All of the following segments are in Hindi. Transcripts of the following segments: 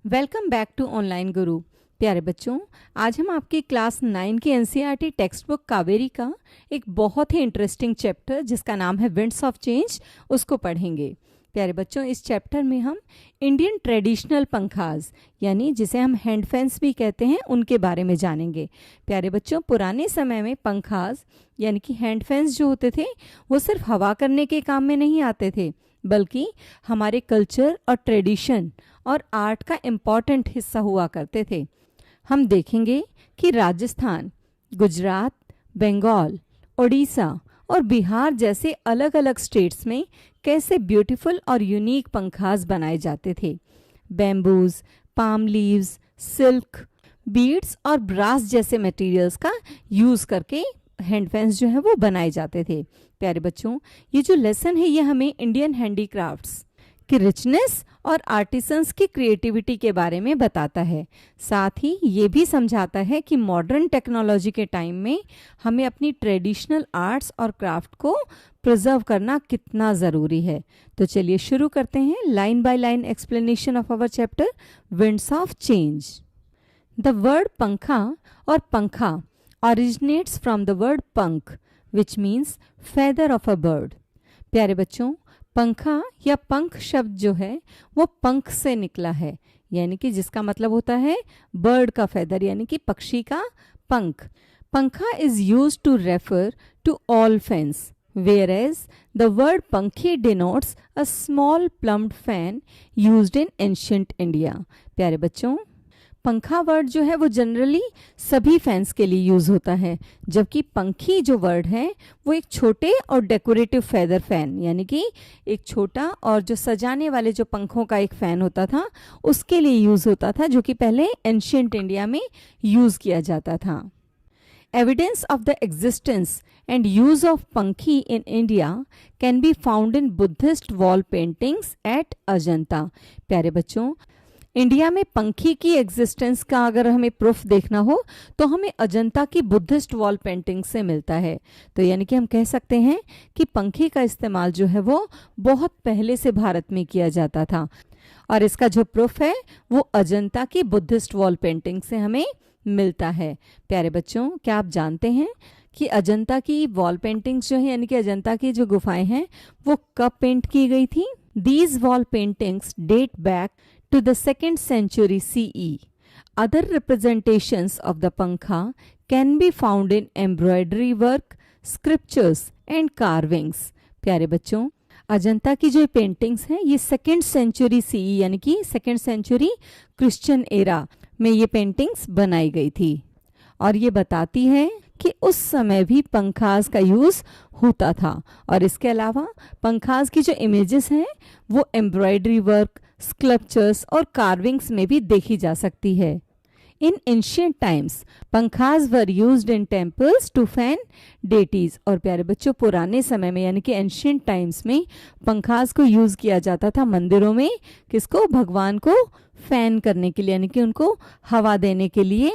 वेलकम बैक टू ऑनलाइन गुरु। प्यारे बच्चों, आज हम आपकी क्लास 9 की एनसीईआरटी टेक्स्ट बुक कावेरी का एक बहुत ही इंटरेस्टिंग चैप्टर जिसका नाम है विंड्स ऑफ चेंज उसको पढ़ेंगे। प्यारे बच्चों, इस चैप्टर में हम इंडियन ट्रेडिशनल पंखाज यानी जिसे हम हैंड फैंस भी कहते हैं उनके बारे में जानेंगे। प्यारे बच्चों, पुराने समय में पंखाज यानी कि हैंड फैंस जो होते थे वो सिर्फ हवा करने के काम में नहीं आते थे, बल्कि हमारे कल्चर और ट्रेडिशन और आर्ट का इम्पॉर्टेंट हिस्सा हुआ करते थे। हम देखेंगे कि राजस्थान, गुजरात, बंगाल, उड़ीसा और बिहार जैसे अलग अलग स्टेट्स में कैसे ब्यूटीफुल और यूनिक पंखाज बनाए जाते थे। Bamboos, palm leaves, silk, beads और ब्रास जैसे मटेरियल्स का यूज़ करके हैंड फैंस जो है वो बनाए जाते थे। प्यारे बच्चों, ये जो लेसन है ये हमें इंडियन हैंडीक्राफ्ट्स की रिचनेस और आर्टिसंस की क्रिएटिविटी के बारे में बताता है। साथ ही ये भी समझाता है कि मॉडर्न टेक्नोलॉजी के टाइम में हमें अपनी ट्रेडिशनल आर्ट्स और क्राफ्ट को प्रिजर्व करना कितना ज़रूरी है। तो चलिए शुरू करते हैं line by line explanation of our chapter winds of change. The word pankha और पंखा originates from the word पंख which means feather of a bird। प्यारे बच्चों, पंखा या पंख शब्द जो है वो पंख से निकला है, यानी कि जिसका मतलब होता है बर्ड का फेदर यानी कि पक्षी का पंख। Pankha is used to refer to all fans whereas the word pankhi denotes a small plumed fan used in ancient India। प्यारे बच्चों, पंखा वर्ड जो है वो जनरली सभी फैंस के लिए यूज़ होता है, जबकि पंखी जो वर्ड है वो एक छोटे और डेकोरेटिव फेदर फैन यानी कि एक छोटा और जो सजाने वाले जो पंखों का एक फ़ैन होता था उसके लिए यूज़ होता था, जो कि पहले एंशिएंट इंडिया में यूज़ किया जाता था। Evidence of the existence and use of pankhi in India can be found in Buddhist wall paintings at Ajanta। प्यारे बच्चों, इंडिया में पंखी की एग्जिस्टेंस का अगर हमें प्रूफ देखना हो तो हमें अजंता की बुद्धिस्ट वॉल पेंटिंग से मिलता है। तो यानी कि हम कह सकते हैं कि पंखी का इस्तेमाल जो है वो बहुत पहले से भारत में किया जाता था, और इसका जो प्रूफ है वो अजंता की बुद्धिस्ट वॉल पेंटिंग से हमें मिलता है। प्यारे बच्चों, क्या आप जानते हैं कि अजंता की वॉल पेंटिंग्स जो है यानी कि अजंता की जो गुफाएं हैं वो कब पेंट की गई थी? These wall paintings date back to the 2nd century CE। Other representations of the pankha can be found in embroidery work, scriptures and carvings। प्यारे बच्चों, अजंता की जो पेंटिंग्स हैं ये 2nd century CE यानी कि 2nd century क्रिश्चियन एरा में ये पेंटिंग्स बनाई गई थी, और ये बताती है कि उस समय भी पंखाज का यूज़ होता था। और इसके अलावा पंखाज की जो इमेजेस हैं वो एम्ब्रॉयडरी वर्क, स्कल्पचर्स और कार्विंग्स में भी देखी जा सकती है। In ancient times pankhas were used in temples to fan deities. और प्यारे बच्चों, पुराने समय में यानी कि एंशिएंट टाइम्स में पंखाज को यूज़ किया जाता था मंदिरों में, किसको? भगवान को फैन करने के लिए यानी कि उनको हवा देने के लिए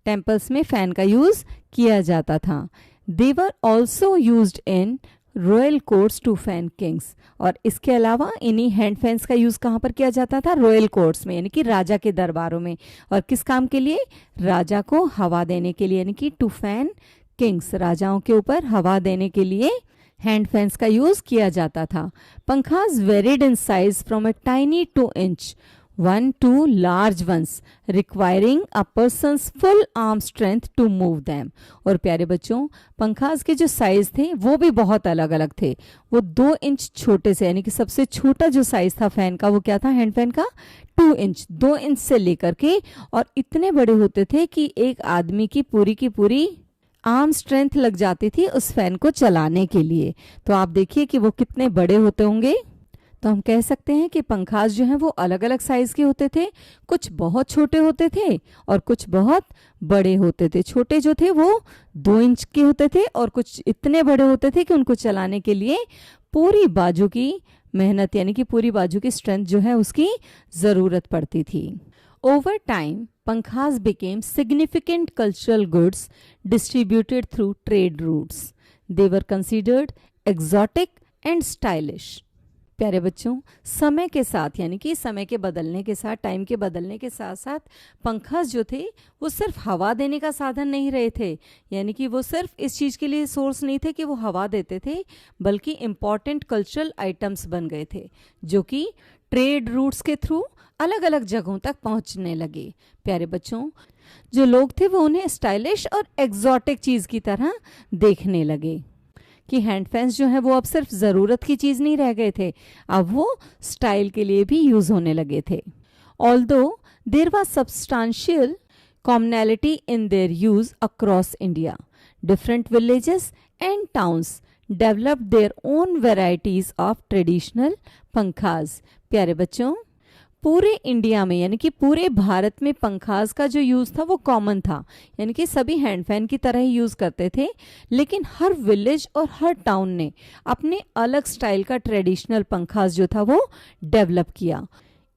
टेम्पल्स में फैन का यूज़ किया जाता था। They were also used in royal courts to fan kings. और इसके अलावा इन्हीं हैंड फैंस का यूज़ कहाँ पर किया जाता था? रॉयल कोर्ट्स में यानी कि राजा के दरबारों में। और किस काम के लिए? राजा को हवा देने के लिए यानी कि टू फैन किंग्स, राजाओं के ऊपर हवा देने के लिए हैंड फैंस का यूज़ किया जाता था। Pankhas varied in size from a tiny 2 inch 1 to large ones requiring a person's full arm strength to move them। और प्यारे बच्चों, पंखाज के जो साइज थे वो भी बहुत अलग अलग थे। वो 2 इंच छोटे से यानी कि सबसे छोटा जो साइज था फैन का वो क्या था? हैंड फैन का 2 इंच, 2 इंच से लेकर के और इतने बड़े होते थे कि एक आदमी की पूरी आर्म स्ट्रेंथ लग जाती थी उस फैन को चलाने के लिए। तो आप देखिए कि वो कितने बड़े होते होंगे। तो हम कह सकते हैं कि पंखाज जो हैं वो अलग अलग साइज़ के होते थे, कुछ बहुत छोटे होते थे और कुछ बहुत बड़े होते थे। छोटे जो थे वो 2 इंच के होते थे और कुछ इतने बड़े होते थे कि उनको चलाने के लिए पूरी बाजू की मेहनत यानी कि पूरी बाजू की स्ट्रेंथ जो है उसकी ज़रूरत पड़ती थी। Over time pankhas became significant cultural goods distributed through trade routes. They were considered exotic and stylish. प्यारे बच्चों, समय के साथ यानी कि समय के बदलने के साथ, टाइम के बदलने के साथ साथ पंखास जो थे वो सिर्फ हवा देने का साधन नहीं रहे थे, यानी कि वो सिर्फ इस चीज़ के लिए सोर्स नहीं थे कि वो हवा देते थे, बल्कि इम्पॉर्टेंट कल्चरल आइटम्स बन गए थे जो कि ट्रेड रूट्स के थ्रू अलग अलग जगहों तक पहुंचने लगे। प्यारे बच्चों, जो लोग थे वो उन्हें स्टाइलिश और एग्जॉटिक चीज़ की तरह देखने लगे कि हैंड फैंस जो है वो अब सिर्फ ज़रूरत की चीज़ नहीं रह गए थे, अब वो स्टाइल के लिए भी यूज़ होने लगे थे। Although there was substantial commonality in their use across India, different villages and towns developed their own varieties of traditional pankhas. प्यारे बच्चों, पूरे इंडिया में यानी कि पूरे भारत में पंखास का जो यूज़ था वो कॉमन था, यानी कि सभी हैंड फैन की तरह ही यूज़ करते थे, लेकिन हर विलेज और हर टाउन ने अपने अलग स्टाइल का ट्रेडिशनल पंखास जो था वो डेवलप किया।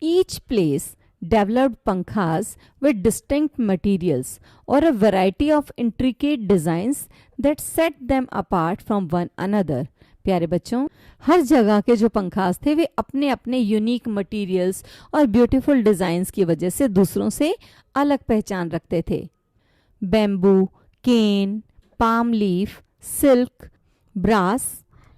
Each place developed pankhas with distinct materials और a variety of intricate designs that set them apart from one another. प्यारे बच्चों, हर जगह के जो पंखास थे वे अपने अपने यूनिक मटेरियल्स और ब्यूटीफुल डिज़ाइंस की वजह से दूसरों से अलग पहचान रखते थे। Bamboo, cane, palm leaf, silk, brass,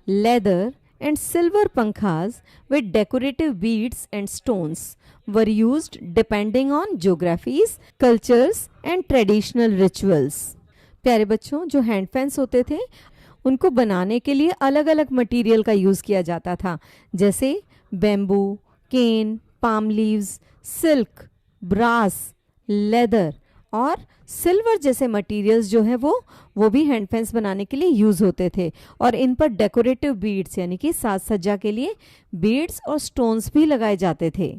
leather and silver pankhas with decorative beads and stones were used depending on geographies, cultures and traditional rituals। प्यारे बच्चों, जो हैंड फैंस होते थे उनको बनाने के लिए अलग अलग मटेरियल का यूज़ किया जाता था, जैसे bamboo, cane, palm leaves, silk, brass, leather और सिल्वर जैसे मटेरियल्स जो है वो भी हैंड फैंस बनाने के लिए यूज़ होते थे। और इन पर डेकोरेटिव बीड्स यानी कि साज सज्जा के लिए बीड्स और स्टोन्स भी लगाए जाते थे।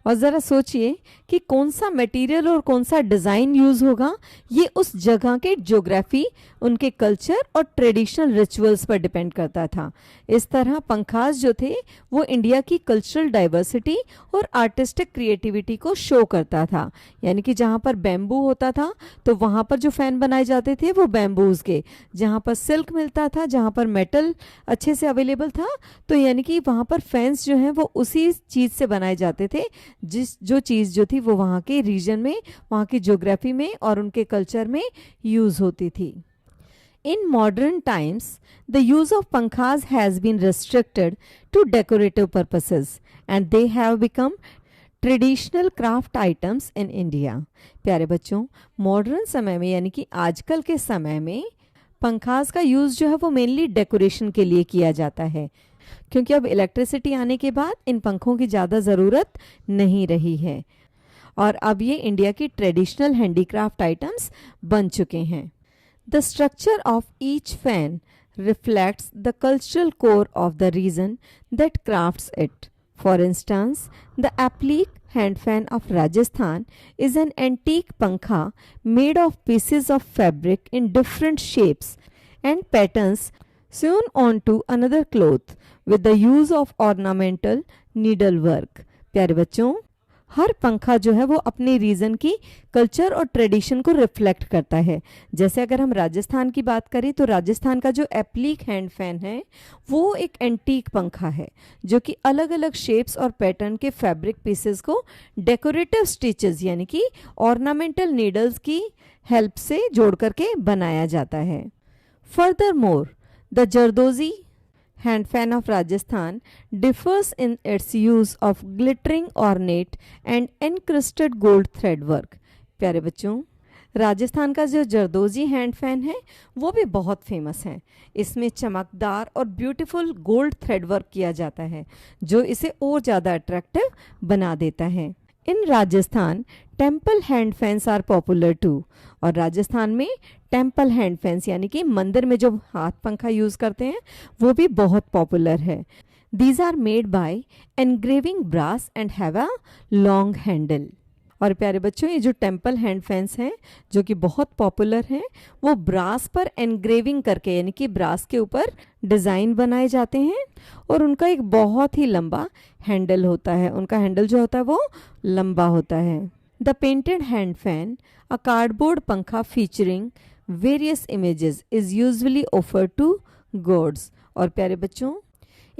और ज़रा सोचिए कि कौन सा मटेरियल और कौन सा डिज़ाइन यूज़ होगा, ये उस जगह के ज्योग्राफी, उनके कल्चर और ट्रेडिशनल रिचुअल्स पर डिपेंड करता था। इस तरह पंखास जो थे वो इंडिया की कल्चरल डाइवर्सिटी और आर्टिस्टिक क्रिएटिविटी को शो करता था, यानी कि जहाँ पर बैम्बू होता था तो वहाँ पर जो फ़ैन बनाए जाते थे वो बैम्बूज़ के, जहाँ पर सिल्क मिलता था, जहाँ पर मेटल अच्छे से अवेलेबल था, तो यानी कि वहाँ पर फैंस जो हैं वो उसी चीज़ से बनाए जाते थे जो चीज़ जो थी वो वहाँ के रीजन में, वहाँ की ज्योग्राफी में और उनके कल्चर में यूज़ होती थी। In modern times, the use of pankhas has been restricted to decorative purposes and they have become traditional craft items in India। प्यारे बच्चों, मॉडर्न समय में यानी कि आजकल के समय में पंखास का यूज़ जो है वो मेनली डेकोरेशन के लिए किया जाता है, क्योंकि अब इलेक्ट्रिसिटी आने के बाद इन पंखों की ज़्यादा ज़रूरत नहीं रही है और अब ये इंडिया की ट्रेडिशनल हैंडीक्राफ्ट आइटम्स बन चुके हैं। The structure of each fan reflects the cultural core of the region that crafts it. For instance, the applique hand fan of Rajasthan is an antique pankha made of pieces of fabric in different shapes and patterns sewn onto another cloth with the use of ornamental needlework। प्यारे बच्चों, हर पंखा जो है वो अपने रीजन की कल्चर और ट्रेडिशन को रिफ्लेक्ट करता है। जैसे अगर हम राजस्थान की बात करें तो राजस्थान का जो एप्लीक हैंड फैन है वो एक एंटीक पंखा है जो कि अलग अलग शेप्स और पैटर्न के फैब्रिक पीसेस को डेकोरेटिव स्टिचेस यानी कि ऑर्नामेंटल नीडल्स की हेल्प से जोड़ करके बनाया जाता है। Further more, the zardozi hand fan of Rajasthan differs in its use of glittering ornate and encrusted gold thread work। प्यारे बच्चों, राजस्थान का जो जरदोजी हैंड फैन है वो भी बहुत फेमस है। इसमें चमकदार और ब्यूटीफुल गोल्ड थ्रेड वर्क किया जाता है जो इसे और ज़्यादा अट्रैक्टिव बना देता है। In Rajasthan temple hand fans are popular too. और राजस्थान में टेम्पल हैंड फैंस यानी कि मंदिर में जो हाथ पंखा यूज़ करते हैं वो भी बहुत पॉपुलर है। These are made by engraving brass and have a long handle. और प्यारे बच्चों, ये जो टेम्पल हैंड फैंस हैं जो कि बहुत पॉपुलर हैं वो ब्रास पर एनग्रेविंग करके यानी कि ब्रास के ऊपर डिज़ाइन बनाए जाते हैं और उनका एक बहुत ही लंबा हैंडल होता है। उनका हैंडल जो होता है वो लंबा होता है। The painted hand fan, a cardboard pankha featuring various images, is usually offered to gods. और प्यारे बच्चों,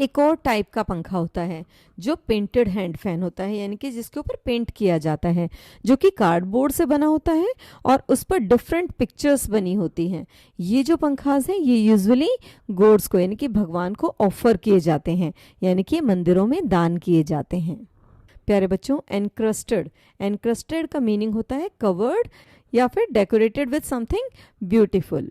एक और टाइप का पंखा होता है जो पेंटेड हैंड फैन होता है, यानी कि जिसके ऊपर पेंट किया जाता है, जो कि कार्डबोर्ड से बना होता है और उस पर डिफरेंट पिक्चर्स बनी होती हैं। ये जो पंखास हैं ये यूजुअली गॉड्स को यानी कि भगवान को ऑफर किए जाते हैं, यानी कि मंदिरों में दान किए जाते हैं। प्यारे बच्चों, एनक्रस्टेड का मीनिंग होता है कवर्ड या फिर decorated with something beautiful.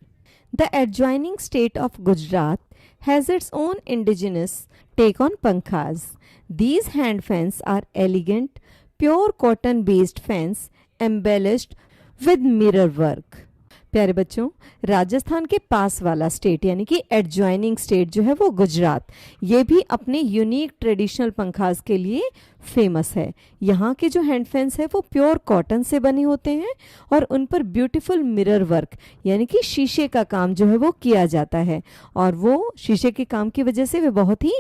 The adjoining state of Gujarat has its own indigenous take on pankhas. These hand fans are elegant, pure cotton based fans embellished with mirror work. प्यारे बच्चों, राजस्थान के पास वाला स्टेट यानी कि एडजॉइनिंग स्टेट जो है वो गुजरात, ये भी अपने यूनिक ट्रेडिशनल पंखास के लिए फेमस है। यहाँ के जो हैंड फैंस है वो प्योर कॉटन से बने होते हैं और उन पर ब्यूटीफुल मिरर वर्क यानी कि शीशे का काम जो है वो किया जाता है, और वो शीशे के काम की वजह से वे बहुत ही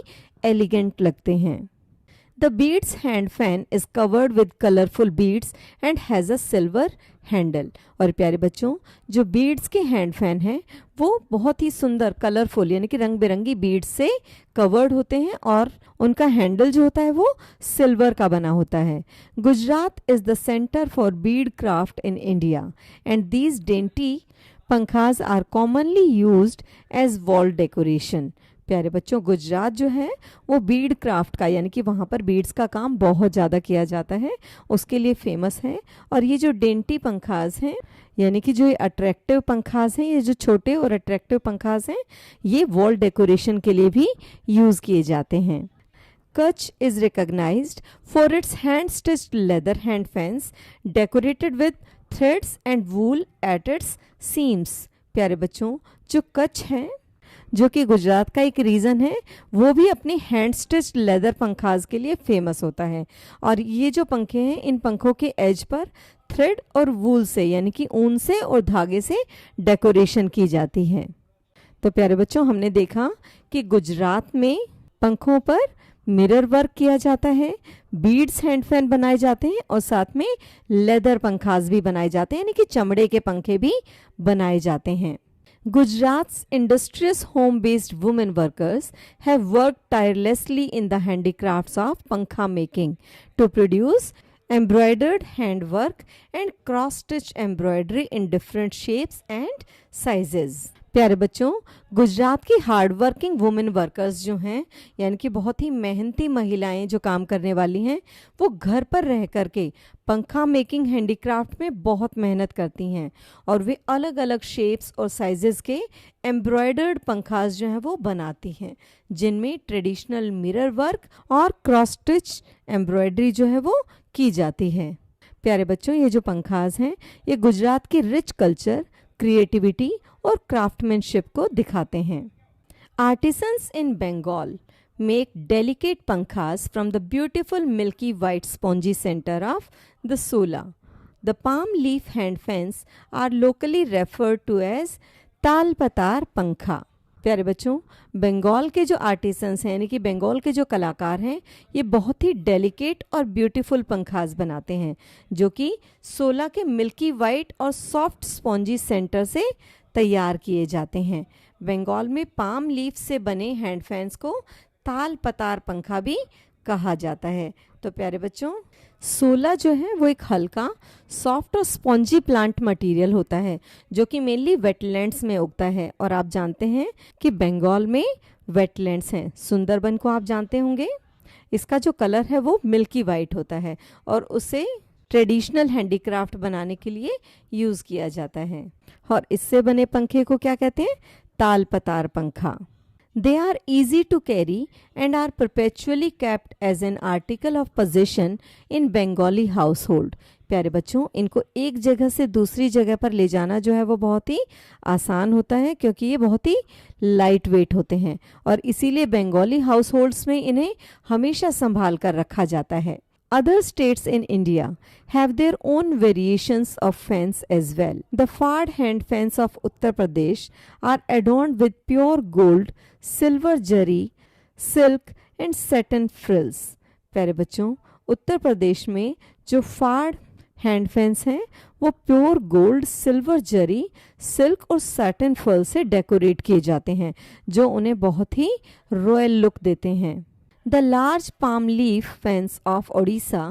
एलिगेंट लगते हैं। The beads hand fan is covered with colorful beads and has a silver handle. और प्यारे बच्चों, जो बीड्स के हैंड फैन हैं वो बहुत ही सुंदर कलरफुल यानी कि रंग बिरंगी बीड्स से कवर्ड होते हैं और उनका हैंडल जो होता है वो सिल्वर का बना होता है। Gujarat is the centre for bead craft in India and these dainty pankhas are commonly used as wall decoration. प्यारे बच्चों, गुजरात जो है वो बीड क्राफ्ट का यानी कि वहाँ पर बीड्स का काम बहुत ज़्यादा किया जाता है, उसके लिए फेमस है। और ये जो डेंटी पंखास हैं यानी कि जो ये अट्रैक्टिव पंखास हैं, ये जो छोटे और अट्रैक्टिव पंखास हैं, ये वॉल डेकोरेशन के लिए भी यूज़ किए जाते हैं। Kutch is recognised for its hand stitched leather hand fans decorated with threads and wool at its seams. प्यारे बच्चों, जो कच्छ है जो कि गुजरात का एक रीजन है, वो भी अपने हैंड स्टिच्ड लेदर पंखास के लिए फेमस होता है। और ये जो पंखे हैं, इन पंखों के एज पर थ्रेड और वूल से यानी कि ऊन से और धागे से डेकोरेशन की जाती है। तो प्यारे बच्चों, हमने देखा कि गुजरात में पंखों पर मिरर वर्क किया जाता है, बीड्स हैंड फैन बनाए जाते हैं और साथ में लेदर पंखास भी बनाए जाते हैं यानी कि चमड़े के पंखे भी बनाए जाते हैं। Gujarat's industrious home-based women workers have worked tirelessly in the handicrafts of pankha making to produce embroidered handwork and cross-stitch embroidery in different shapes and sizes. प्यारे बच्चों, गुजरात की हार्ड वर्किंग वुमेन वर्कर्स जो हैं यानी कि बहुत ही मेहनती महिलाएं जो काम करने वाली हैं, वो घर पर रह करके पंखा मेकिंग हैंडीक्राफ्ट में बहुत मेहनत करती हैं और वे अलग अलग शेप्स और साइजेस के एम्ब्रॉयडर्ड पंखास जो हैं वो बनाती हैं, जिनमें ट्रेडिशनल मिरर वर्क और क्रॉस स्टिच एम्ब्रॉयडरी जो है वो की जाती है। प्यारे बच्चों, ये जो पंखास हैं ये गुजरात की रिच कल्चर, क्रिएटिविटी और क्राफ्टमैनशिप को दिखाते हैं। Artisans in Bengal make delicate pankhas from the beautiful milky white spongy centre of the shola. The palm leaf hand fans are locally referred to as talpatar pankha. प्यारे बच्चों, बंगाल के जो आर्टिसंस हैं यानी कि बंगाल के जो कलाकार हैं, ये बहुत ही डेलिकेट और ब्यूटीफुल पंखास बनाते हैं जो कि सोला के मिल्की वाइट और सॉफ्ट स्पॉन्जी सेंटर से तैयार किए जाते हैं। बंगाल में पाम लीफ से बने हैंड फैंस को ताल पतार पंखा भी कहा जाता है। तो प्यारे बच्चों, सोला जो है वो एक हल्का सॉफ्ट और स्पॉन्जी प्लांट मटेरियल होता है जो कि मेनली वेटलैंड्स में उगता है। और आप जानते हैं कि बंगाल में वेटलैंड्स हैं। सुंदरबन को आप जानते होंगे, इसका जो कलर है वो मिल्की वाइट होता है और उसे ट्रेडिशनल हैंडीक्राफ्ट बनाने के लिए यूज़ किया जाता है। और इससे बने पंखे को क्या कहते हैं? ताल पतार पंखा। They are easy to carry and are perpetually kept as an article of possession in Bengali household. प्यारे बच्चों, इनको एक जगह से दूसरी जगह पर ले जाना जो है वो बहुत ही आसान होता है क्योंकि ये बहुत ही लाइट वेट होते हैं और इसीलिए बंगाली हाउस होल्ड्स में इन्हें हमेशा संभाल कर रखा जाता है। Other states in India have their own variations of fans as well. The Fard hand fans of Uttar Pradesh are adorned with pure gold, silver zari, silk and satin frills. प्यारे बच्चों, उत्तर प्रदेश में जो फाड़ हैंड फैंस हैं वो प्योर गोल्ड, सिल्वर जरी, सिल्क और सैटिन फर से डेकोरेट किए जाते हैं जो उन्हें बहुत ही रॉयल लुक देते हैं। The large palm leaf fans of Odisha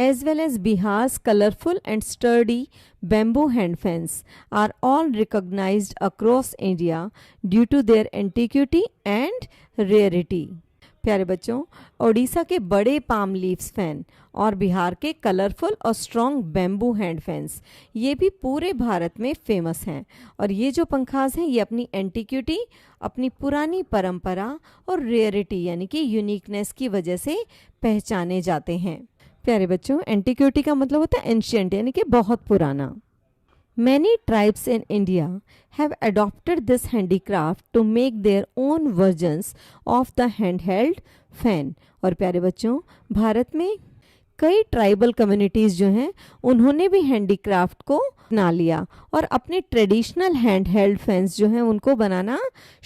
as well as Bihar's colorful and sturdy bamboo hand fans are all recognized across India due to their antiquity and rarity. प्यारे बच्चों, ओडिशा के बड़े पाम लीव्स फैन और बिहार के कलरफुल और स्ट्रॉन्ग बैम्बू हैंड फैंस ये भी पूरे भारत में फेमस हैं और ये जो पंखास हैं ये अपनी एंटिक्यूटी, अपनी पुरानी परंपरा और रेयरिटी यानी कि यूनिकनेस की वजह से पहचाने जाते हैं। प्यारे बच्चों, एंटिक्यूटी का मतलब होता है एंशिएंट यानी कि बहुत पुराना। Many tribes in India have adopted this handicraft to make their own versions of the handheld fan। और प्यारे बच्चों, भारत में कई ट्राइबल कम्युनिटीज़ जो हैं उन्होंने भी हैंडीक्राफ्ट को अपना लिया और अपने ट्रेडिशनल हैंड हेल्ड फैंस जो हैं उनको बनाना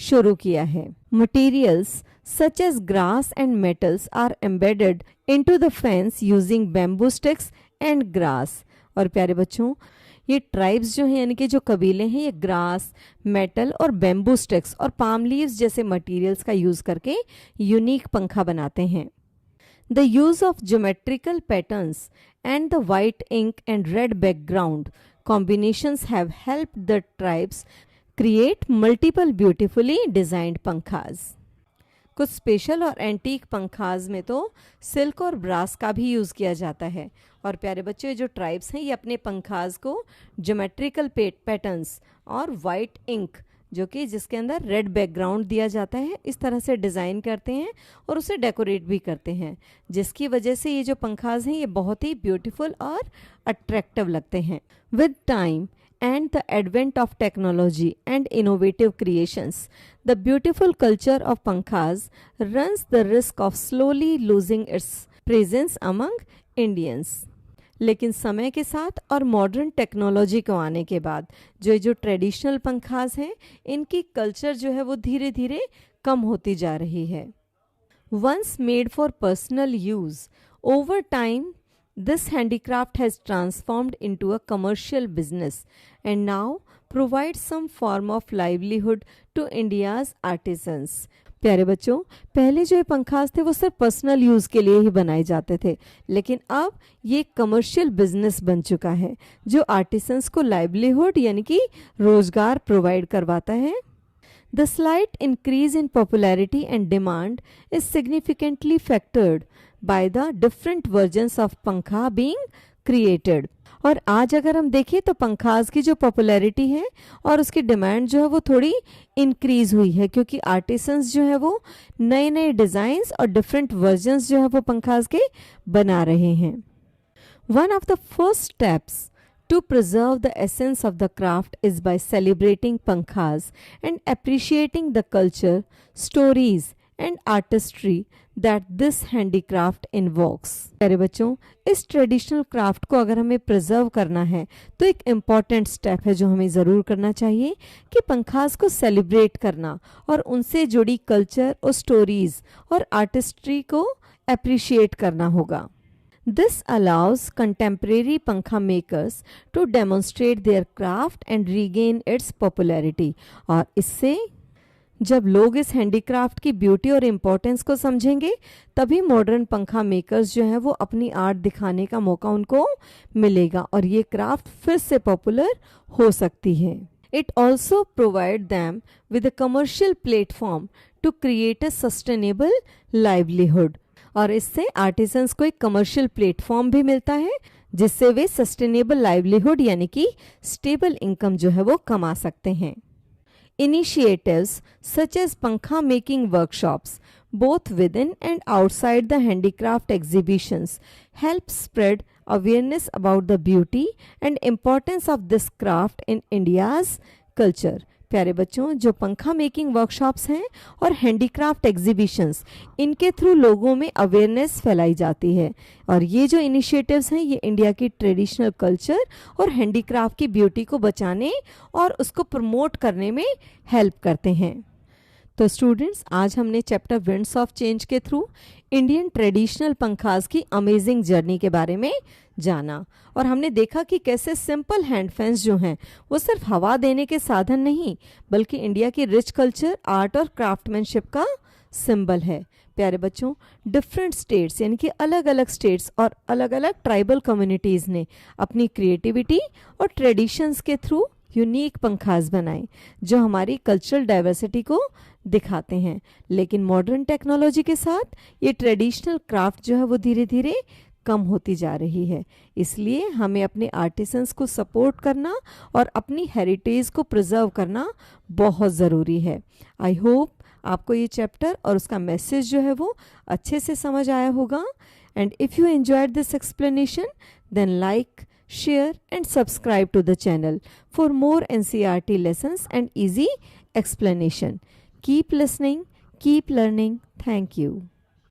शुरू किया है। Materials such as grass and metals are embedded into the fans using bamboo sticks and grass। और प्यारे बच्चों, ये ट्राइब्स जो हैं यानी कि जो कबीले हैं ये ग्रास, मेटल और बेम्बू स्टिक्स और पाम लीव्स जैसे मटेरियल्स का यूज़ करके यूनिक पंखा बनाते हैं। The use of geometrical patterns and the white ink and red background combinations have helped the tribes create multiple beautifully designed pankhas. कुछ स्पेशल और एंटीक पंखाज में तो सिल्क और ब्रास का भी यूज़ किया जाता है। और प्यारे बच्चों, ये जो ट्राइब्स हैं ये अपने पंखाज को ज्योमेट्रिकल पैटर्न्स और वाइट इंक जो कि जिसके अंदर रेड बैकग्राउंड दिया जाता है इस तरह से डिज़ाइन करते हैं और उसे डेकोरेट भी करते हैं, जिसकी वजह से ये जो पंखाज हैं ये बहुत ही ब्यूटीफुल और अट्रैक्टिव लगते हैं। With time and the advent of technology and innovative creations, the beautiful culture of pankhas runs the risk of slowly losing its presence among Indians। लेकिन समय के साथ और मॉडर्न टेक्नोलॉजी को आने के बाद जो ट्रेडिशनल पंखास हैं इनकी कल्चर जो है वो धीरे धीरे कम होती जा रही है। Once made for personal use, over time this handicraft has transformed into a commercial business and now provides some form of livelihood to India's artisans। प्यारे बच्चों, पहले जो ये पंखास थे वो सिर्फ पर्सनल यूज़ के लिए ही बनाए जाते थे, लेकिन अब ये कमर्शियल बिजनेस बन चुका है जो आर्टिसंस को लाइवलीहुड यानी कि रोजगार प्रोवाइड करवाता है। The slight increase in popularity and demand is significantly factored by the different versions of पंखा being created। और आज अगर हम देखें तो पंखास की जो पॉपुलैरिटी है और उसकी डिमांड जो है वो थोड़ी इंक्रीज हुई है क्योंकि आर्टिसंस जो है वो नए नए डिज़ाइंस और डिफरेंट वर्जन्स जो है वो पंखास के बना रहे हैं। One of the first steps to preserve the essence of the craft is by celebrating pankhas and appreciating the culture, stories and artistry that this handicraft invokes। प्यारे बच्चों, इस ट्रेडिशनल क्राफ्ट को अगर हमें प्रिजर्व करना है तो एक इम्पॉर्टेंट स्टेप है जो हमें ज़रूर करना चाहिए कि पंखास को सेलिब्रेट करना और उनसे जुड़ी कल्चर और स्टोरीज और आर्टिस्ट्री को अप्रिशिएट करना होगा। This allows contemporary pankha makers to demonstrate their craft and regain its popularity। और इससे जब लोग इस हैंडीक्राफ्ट की ब्यूटी और इम्पोर्टेंस को समझेंगे तभी मॉडर्न पंखा मेकर्स जो हैं वो अपनी आर्ट दिखाने का मौका उनको मिलेगा और ये क्राफ्ट फिर से पॉपुलर हो सकती है। It also provide them with a commercial platform to create a sustainable livelihood। और इससे आर्टिसंस को एक कमर्शियल प्लेटफॉर्म भी मिलता है जिससे वे सस्टेनेबल लाइवलीहुड यानी कि स्टेबल इनकम जो है वो कमा सकते हैं। इनिशिएटिव्स सच एज पंखा making workshops both within and outside the handicraft exhibitions help spread awareness about the beauty and importance of this craft in India's culture। प्यारे बच्चों, जो पंखा मेकिंग वर्कशॉप्स हैं और हैंडीक्राफ्ट एग्जीबिशंस इनके थ्रू लोगों में अवेयरनेस फैलाई जाती है और ये जो इनिशिएटिव्स हैं ये इंडिया की ट्रेडिशनल कल्चर और हैंडीक्राफ्ट की ब्यूटी को बचाने और उसको प्रमोट करने में हेल्प करते हैं। तो स्टूडेंट्स, आज हमने चैप्टर विंड्स ऑफ चेंज के थ्रू इंडियन ट्रेडिशनल पंखास की अमेजिंग जर्नी के बारे में जाना, और हमने देखा कि कैसे सिंपल हैंड फैंस जो हैं वो सिर्फ हवा देने के साधन नहीं बल्कि इंडिया की रिच कल्चर, आर्ट और क्राफ्टमैनशिप का सिंबल है। प्यारे बच्चों, डिफरेंट स्टेट्स यानी कि अलग अलग स्टेट्स और अलग अलग ट्राइबल कम्युनिटीज़ ने अपनी क्रिएटिविटी और ट्रेडिशंस के थ्रू यूनिक पंखास बनाए जो हमारी कल्चरल डाइवर्सिटी को दिखाते हैं। लेकिन मॉडर्न टेक्नोलॉजी के साथ ये ट्रेडिशनल क्राफ्ट जो है वो धीरे धीरे कम होती जा रही है। इसलिए हमें अपने आर्टिसंस को सपोर्ट करना और अपनी हेरिटेज को प्रिजर्व करना बहुत ज़रूरी है। आई होप आपको ये चैप्टर और उसका मैसेज जो है वो अच्छे से समझ आया होगा। And if you enjoyed this explanation then like, share and subscribe to the channel for more NCERT lessons and easy explanation. Keep listening, keep learning. Thank you.